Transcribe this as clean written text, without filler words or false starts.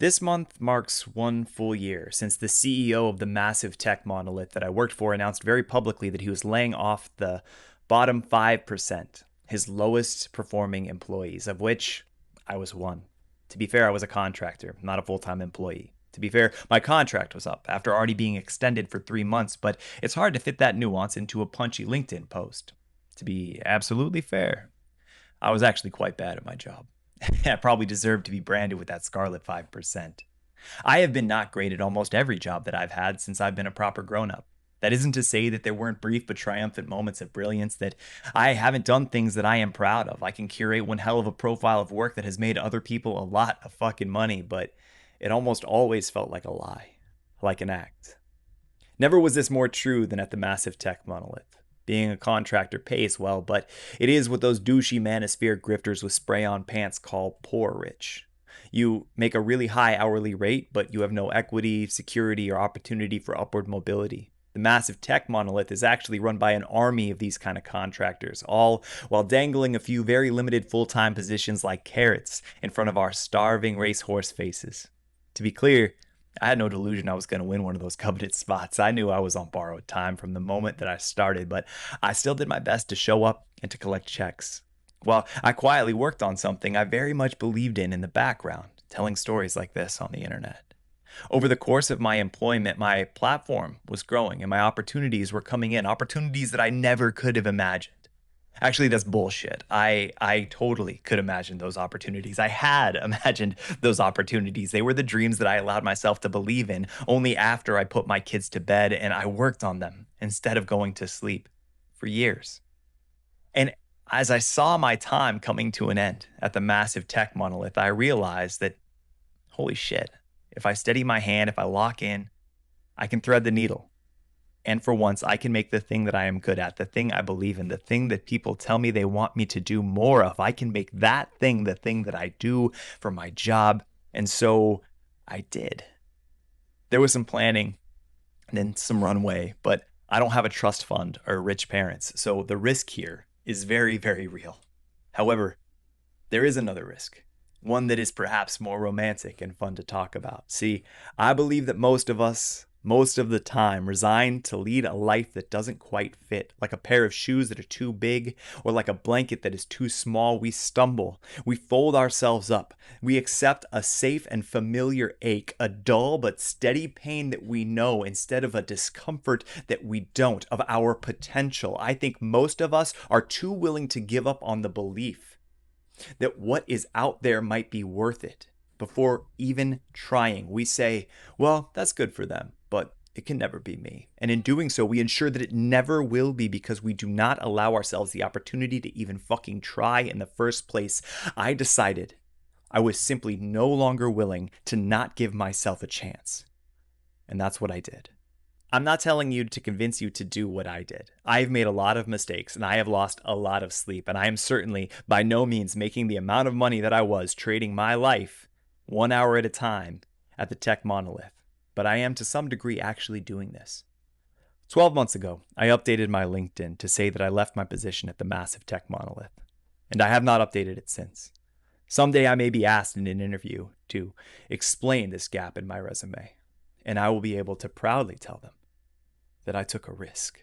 This month marks one full year since the CEO of the massive tech monolith that I worked for announced very publicly that he was laying off the bottom 5%, his lowest performing employees, of which I was one. To be fair, I was a contractor, not a full time employee. To be fair, my contract was up after already being extended for 3 months, but it's hard to fit that nuance into a punchy LinkedIn post. To be absolutely fair, I was actually quite bad at my job. I probably deserved to be branded with that scarlet 5%. I have been not great at almost every job that I've had since I've been a proper grown up. That isn't to say that there weren't brief but triumphant moments of brilliance, that I haven't done things that I am proud of. I can curate one hell of a profile of work that has made other people a lot of fucking money, but it almost always felt like a lie, like an act. Never was this more true than at the massive tech monolith. Being a contractor pays well, but it is what those douchey manosphere grifters with spray on pants call poor rich. You make a really high hourly rate, but you have no equity, security, or opportunity for upward mobility. The massive tech monolith is actually run by an army of these kind of contractors, all while dangling a few very limited full time positions like carrots in front of our starving racehorse faces. To be clear, I had no delusion I was going to win one of those coveted spots. I knew I was on borrowed time from the moment that I started, but I still did my best to show up and to collect checks. Well, I quietly worked on something I very much believed in the background, telling stories like this on the internet. Over the course of my employment, my platform was growing and my opportunities were coming in, opportunities that I never could have imagined. Actually, that's bullshit. I totally could imagine those opportunities. I had imagined those opportunities. They were the dreams that I allowed myself to believe in only after I put my kids to bed and I worked on them instead of going to sleep for years. And as I saw my time coming to an end at the massive tech monolith, I realized that holy shit, if I steady my hand, if I lock in, I can thread the needle. And for once, I can make the thing that I am good at, the thing I believe in, the thing that people tell me they want me to do more of. I can make that thing the thing that I do for my job. And so I did. There was some planning and then some runway, but I don't have a trust fund or rich parents. So the risk here is very, very real. However, there is another risk, one that is perhaps more romantic and fun to talk about. See, I believe that most of us, most of the time, resign to lead a life that doesn't quite fit. Like a pair of shoes that are too big, or like a blanket that is too small, we stumble. We fold ourselves up. We accept a safe and familiar ache, a dull but steady pain that we know instead of a discomfort that we don't, of our potential. I think most of us are too willing to give up on the belief that what is out there might be worth it. Before even trying, we say, well, that's good for them, but it can never be me. And in doing so, we ensure that it never will be because we do not allow ourselves the opportunity to even fucking try in the first place. I decided I was simply no longer willing to not give myself a chance. And that's what I did. I'm not telling you to convince you to do what I did. I've made a lot of mistakes and I have lost a lot of sleep, and I am certainly by no means making the amount of money that I was trading my life 1 hour at a time at the tech monolith. But I am to some degree actually doing this. 12 months ago, I updated my LinkedIn to say that I left my position at the massive tech monolith, and I have not updated it since. Someday I may be asked in an interview to explain this gap in my resume, and I will be able to proudly tell them that I took a risk.